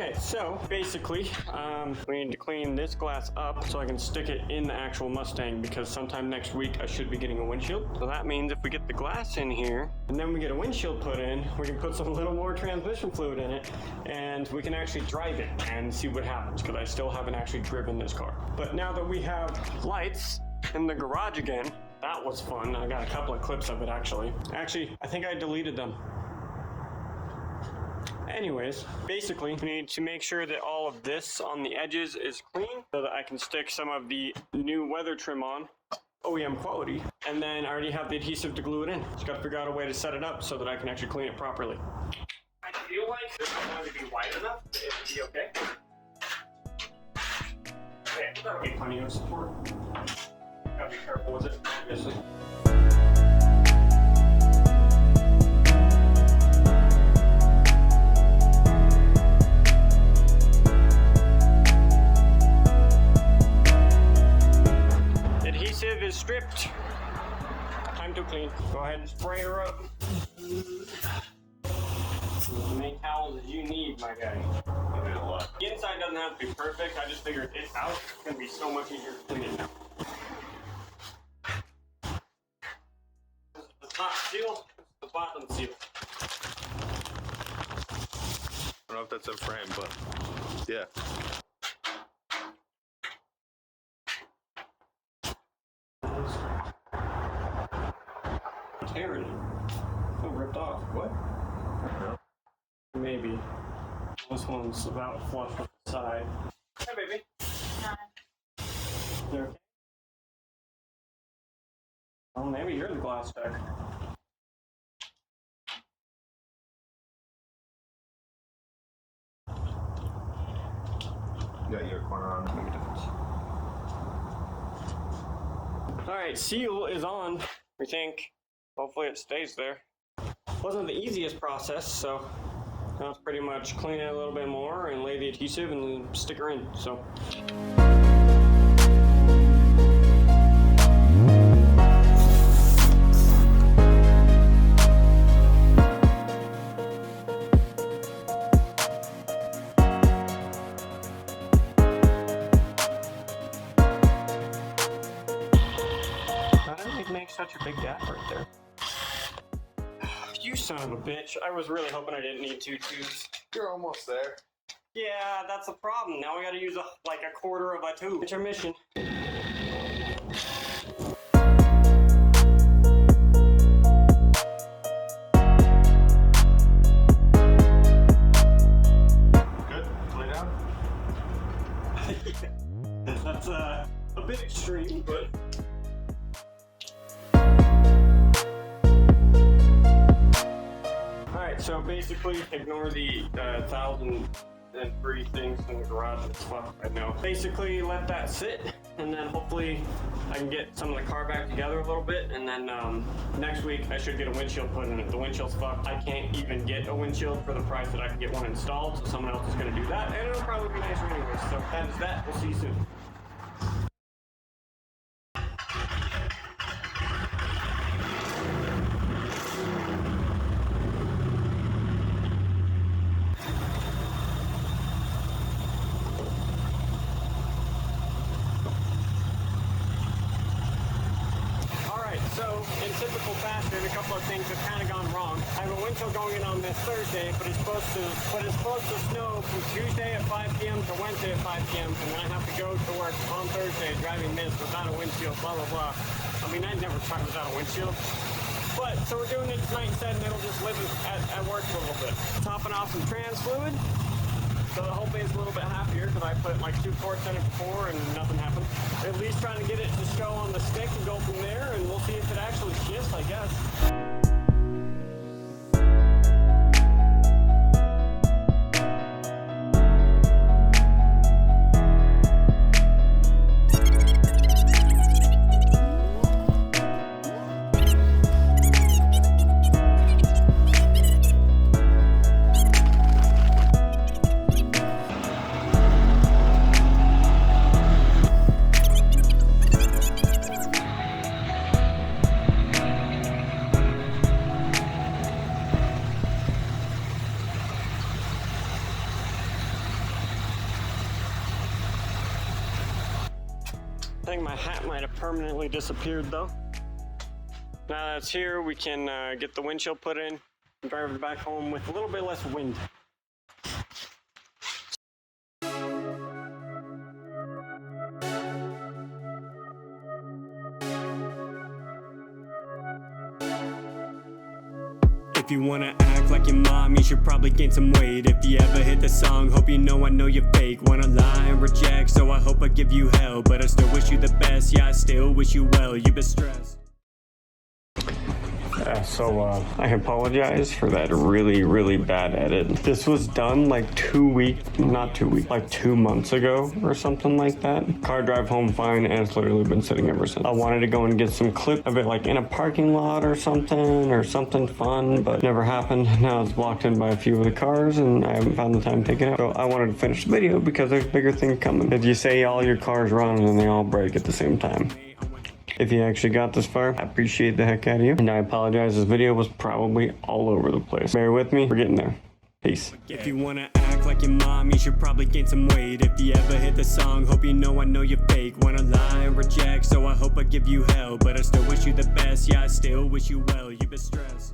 Okay, so basically, we need to clean this glass up so I can stick it in the actual Mustang, because sometime next week I should be getting a windshield. So that means if we get the glass in here and then we get a windshield put in, we can put some little more transmission fluid in it and we can actually drive it and see what happens, because I still haven't actually driven this car. But now that we have lights in the garage again, that was fun. I got a couple of clips of it actually. Actually, I think I deleted them. Anyways, basically, we need to make sure that all of this on the edges is clean so that I can stick some of the new weather trim on, OEM quality, and then I already have the adhesive to glue it in. Just gotta figure out a way to set it up so that I can actually clean it properly. I feel like this is going to be wide enough, it would be okay. Okay, that'll be plenty of support. Gotta be careful with it, obviously. Is stripped. Time to clean. Go ahead and spray her up. As many towels as you need, my guy. The inside doesn't have to be perfect. I just figured it's out. It's going to be so much easier to clean it now. This is the top seal. This is the bottom seal. I don't know if that's in frame, but yeah. Tearing it. Oh, ripped off. What? Maybe. This one's about flush with the side. Hey, baby. Hi. There. Oh, maybe you're the glass tech. You got your corner on. Make a difference. Alright, seal is on, we think. Hopefully it stays there. Wasn't the easiest process, so now it's pretty much clean it a little bit more and lay the adhesive and stick her in, so. How did it make such a big gap right there? You son of a bitch. I was really hoping I didn't need two tubes. You're almost there. Yeah, that's the problem. Now we gotta use like a quarter of a tube. Intermission. Good? Lay down? That's a bit extreme, but... So basically, ignore the 1,003 things in the garage and stuff I know. Basically, let that sit, and then hopefully I can get some of the car back together a little bit, and then next week I should get a windshield put in it. The windshield's fucked. I can't even get a windshield for the price that I can get one installed, so someone else is going to do that, and it'll probably be nicer anyways. So that is that. We'll see you soon. So, in typical fashion, a couple of things have kind of gone wrong. I have a windshield going in on this Thursday, but it's supposed to snow from Tuesday at 5 p.m. to Wednesday at 5 p.m. And then I have to go to work on Thursday driving this without a windshield, blah, blah, blah. I mean, I'd never tried without a windshield. But, so we're doing it tonight instead, and it'll just live at work for a little bit. Topping off some trans fluid. So hopefully it's a little bit happier, because I put like 2 quarts in it before and nothing happened. At least trying to get it to show on the stick and go from there, and we'll see if it actually shifts, I guess. think my hat might have permanently disappeared though. Now that it's here, we can get the windshield put in and drive it back home with a little bit less wind. If you wanna act like your mom, you should probably gain some weight. If you ever hit the song, hope you know I know you're fake. Wanna lie and reject, so I hope I give you hell. But I still wish you the best, yeah, I still wish you well. You've been stressed. I apologize for that really bad edit. This was done like 2 months ago or something like that. Car drive home fine, and it's literally been sitting ever since. I wanted to go and get some clip of it like in a parking lot or something fun, but never happened. Now it's blocked in by a few of the cars and I haven't found the time to take it out. So I wanted to finish the video because there's bigger things coming. If you say all your cars run and they all break at the same time. If you actually got this far, I appreciate the heck out of you. And I apologize, this video was probably all over the place. Bear with me, we're getting there. Peace. If you wanna act like your mom, you should probably gain some weight. If you ever hit the song, hope you know I know you're fake. Wanna lie and reject, so I hope I give you hell. But I still wish you the best, yeah, I still wish you well. You've been stressed.